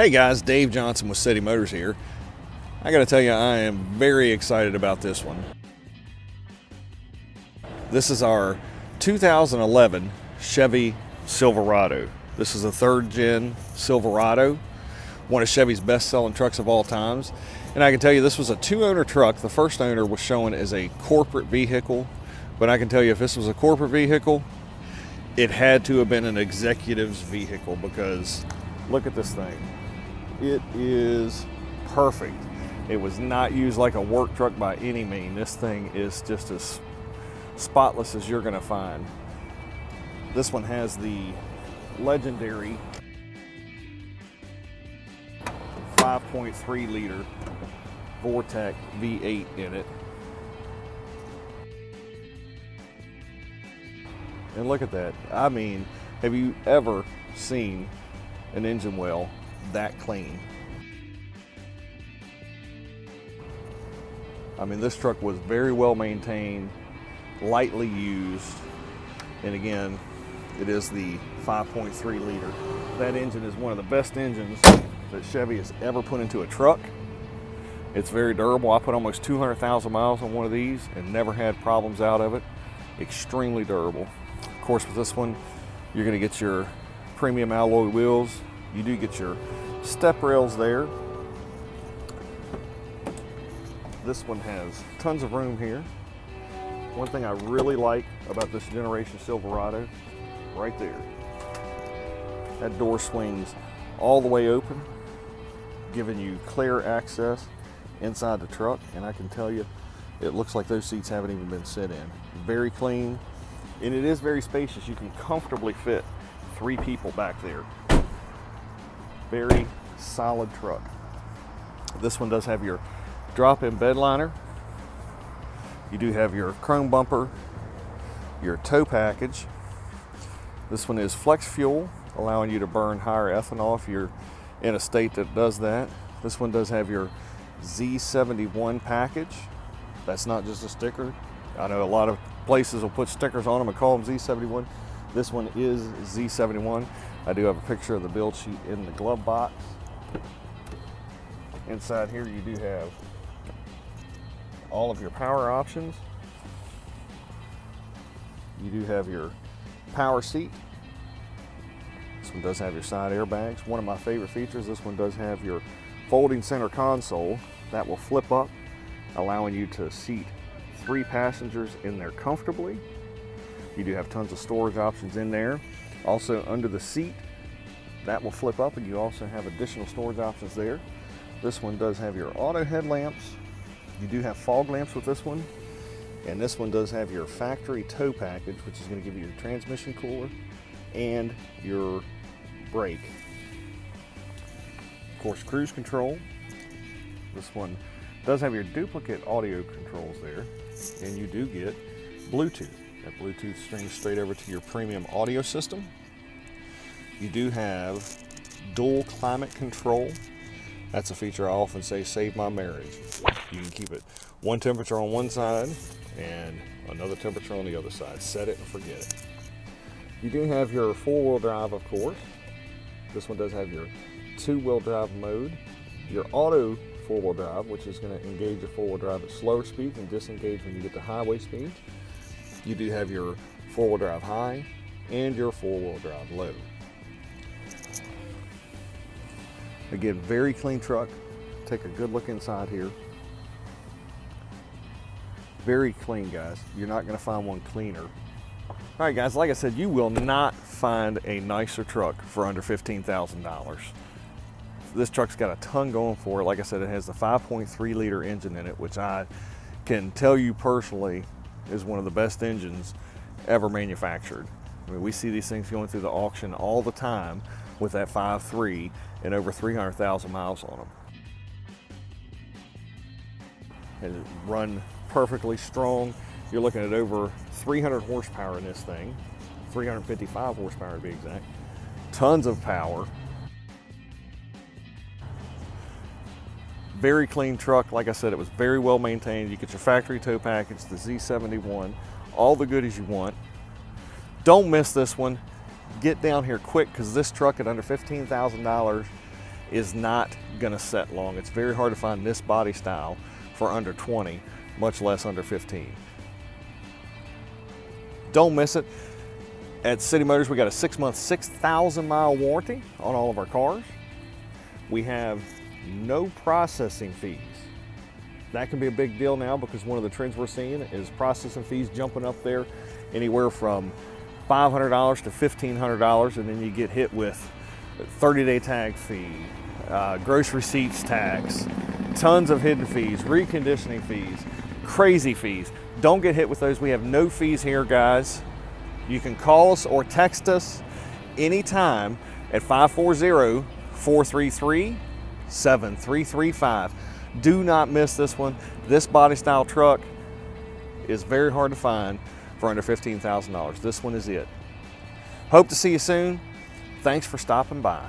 Hey guys, Dave Johnson with City Motors here. I gotta tell you, I am very excited about this one. This is our 2011 Chevy Silverado. This is a third gen Silverado, one of Chevy's best selling trucks of all times. And I can tell you this was a two-owner truck. The first owner was shown as a corporate vehicle, but I can tell you if this was a corporate vehicle, it had to have been an executive's vehicle, because look at this thing. It is perfect. It was not used like a work truck by any means. This thing is just as spotless as you're gonna find. This one has the legendary 5.3 liter Vortec V8 in it. And look at that. I mean, have you ever seen an engine well that clean? I mean, this truck was very well maintained, lightly used, and again, it is the 5.3 liter. That engine is one of the best engines that Chevy has ever put into a truck. It's very durable. I put almost 200,000 miles on one of these and never had problems out of it. Extremely durable. Of course, with this one, you're going to get your premium alloy wheels. You do get your step rails there. This one has tons of room here. One thing I really like about this generation Silverado, right there, that door swings all the way open, giving you clear access inside the truck. And I can tell you, it looks like those seats haven't even been sit in. Very clean, and it is very spacious. You can comfortably fit 3 people back there. Very solid truck. This one does have your drop-in bed liner. You do have your chrome bumper, your tow package. This one is flex fuel, allowing you to burn higher ethanol if you're in a state that does that. This one does have your Z71 package. That's not just a sticker. I know a lot of places will put stickers on them and call them Z71. This one is Z71. I do have a picture of the build sheet in the glove box. Inside here you do have all of your power options. You do have your power seat. This one does have your side airbags. One of my favorite features, this one does have your folding center console that will flip up, allowing you to seat 3 passengers in there comfortably. You do have tons of storage options in there. Also under the seat, that will flip up, and you also have additional storage options there. This one does have your auto headlamps. You do have fog lamps with this one. And this one does have your factory tow package, which is going to give you your transmission cooler and your brake. Of course, cruise control. This one does have your duplicate audio controls there, and you do get Bluetooth. That Bluetooth streams straight over to your premium audio system. You do have dual climate control. That's a feature I often say saved my marriage. You can keep it one temperature on one side and another temperature on the other side. Set it and forget it. You do have your 4-wheel drive, of course. This one does have your 2-wheel drive mode. Your auto 4-wheel drive, which is going to engage your 4-wheel drive at slower speeds and disengage when you get to highway speeds. You do have your 4-wheel drive high and your 4-wheel drive low. Again, very clean truck. Take a good look inside here. Very clean, guys. You're not going to find one cleaner. All right, guys, like I said, you will not find a nicer truck for under $15,000. This truck's got a ton going for it. Like I said, it has the 5.3 liter engine in it, which I can tell you personally is one of the best engines ever manufactured. I mean, we see these things going through the auction all the time with that 5.3 and over 300,000 miles on them. And it run perfectly strong. You're looking at over 300 horsepower in this thing, 355 horsepower to be exact. Tons of power. Very clean truck. Like I said, it was very well maintained. You get your factory tow package, the Z71, all the goodies you want. Don't miss this one. Get down here quick, because this truck at under $15,000 is not gonna set long. It's very hard to find this body style for under 20, much less under 15. Don't miss it. At City Motors, we got a 6-month, 6,000-mile warranty on all of our cars. We have no processing fees. That can be a big deal now because one of the trends we're seeing is processing fees jumping up there anywhere from $500 to $1,500, and then you get hit with 30-day tag fee, gross receipts tax, tons of hidden fees, reconditioning fees, crazy fees. Don't get hit with those. We have no fees here, guys. You can call us or text us anytime at 540-433-7335. Do not miss this one. This body style truck is very hard to find for under $15,000. This one is it. Hope to see you soon. Thanks for stopping by.